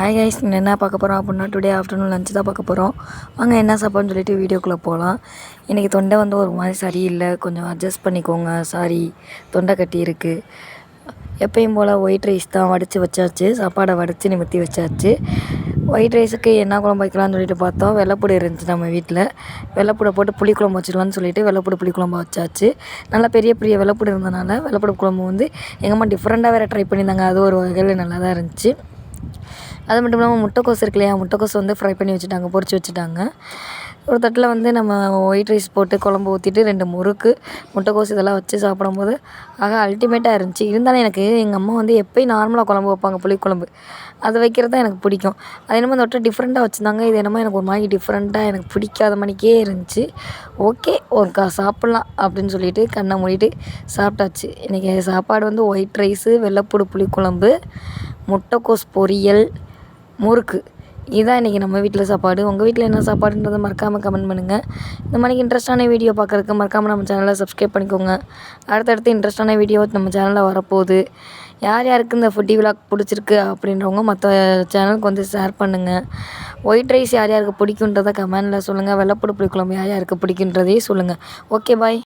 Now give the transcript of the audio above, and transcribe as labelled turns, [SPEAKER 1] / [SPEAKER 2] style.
[SPEAKER 1] Hi guys, என்ன பார்க்க போகிறோம் அப்படின்னா டுடே ஆஃப்டர்நூன் லஞ்சு தான் பார்க்க போகிறோம். வாங்க என்ன சாப்பாடுன்னு சொல்லிட்டு வீடியோக்குள்ளே போகலாம். இன்றைக்கி தொண்டை வந்து ஒரு மாதிரி சரியில்லை, கொஞ்சம் அட்ஜஸ்ட் பண்ணிக்கோங்க. சாரி, தொண்டை கட்டி இருக்குது. எப்பயும் போல் ஒயிட் ரைஸ் தான் வடித்து வச்சாச்சு, சாப்பாடை வடித்து நிமித்தி வச்சாச்சு. ஒயிட் ரைஸுக்கு என்ன குழம்பு வைக்கலாம்னு சொல்லிட்டு பார்த்தோம். வெள்ளைப்பூடு இருந்துச்சு நம்ம வீட்டில், வெள்ளைப்பூடை போட்டு புளிக்குழம்பு வச்சுக்கலான்னு சொல்லிட்டு வெள்ளைப்பூடு புளிக்குழம்பு வச்சாச்சு. நல்லா பெரிய பெரிய வெள்ளைப்பூடு இருந்தனால வெள்ளைப்பூடு குழம்பு வந்து எங்கள் அம்மா டிஃப்ரெண்ட்டாக வேறு ட்ரை பண்ணியிருந்தாங்க. அது ஒரு வகையில் நல்லா தான் இருந்துச்சு. அது மட்டும் இல்லாமல் முட்டைக்கோஸ் இருக்கு இல்லையா, முட்டைக்கோஸ் வந்து ஃப்ரை பண்ணி வச்சுட்டாங்க, பொரிச்சு வச்சுட்டாங்க. ஒரு தட்டில் வந்து நம்ம ஒயிட் ரைஸ் போட்டு குழம்பு ஊற்றிட்டு 2 முறுக்கு முட்டைக்கோஸ் இதெல்லாம் வச்சு சாப்பிடும்போது அல்டிமேட்டாக இருந்துச்சு. இருந்தாலும் எனக்கு எங்கள் அம்மா வந்து எப்போயும் நார்மலாக குழம்பு வைப்பாங்க, புளிக்குழம்பு, அது வைக்கிறது தான் எனக்கு பிடிக்கும். அது என்னமோ இந்த வட்டம் டிஃப்ரெண்ட்டாக வச்சுருந்தாங்க. இது என்னமோ எனக்கு ஒரு மாதிரி டிஃப்ரெண்ட்டாக எனக்கு பிடிக்காத மணிக்கே இருந்துச்சு. ஓகே, ஒருக்கா சாப்பிட்லாம் அப்படின்னு சொல்லிட்டு கண்ணை மூடிட்டு சாப்பிட்டாச்சு. இன்றைக்கி சாப்பாடு வந்து ஒயிட் ரைஸு, வெள்ளைப்பூடு புளிக்குழம்பு, முட்டைக்கோஸ் பொரியல், முறுக்கு. இதுதான் இன்றைக்கி நம்ம வீட்டில் சாப்பாடு. உங்கள் வீட்டில் என்ன சாப்பாடுன்றதை மறக்காமல் கமெண்ட் பண்ணுங்கள். இந்த மாதிரி இன்ட்ரெஸ்ட்டான வீடியோ பார்க்குறதுக்கு மறக்காமல் நம்ம சேனலை சப்ஸ்கிரைப் பண்ணிக்கோங்க. அடுத்தடுத்து இன்ட்ரெஸ்ட்டான வீடியோ நம்ம சேனலில் வரப்போகுது. யார் யாருக்கு இந்த ஃபுட்டி விலாக் பிடிச்சிருக்கு அப்படின்றவங்க மற்ற சேனலுக்கு வந்து ஷேர் பண்ணுங்கள். ஒயிட் ரைஸ் யார் யாருக்கு பிடிக்குன்றதை கமெண்டில் சொல்லுங்கள். வெள்ளைப்பூடு புளிக்குழம்பு யார் யாருக்கு பிடிக்குன்றதையும் சொல்லுங்கள். ஓகே, பாய்.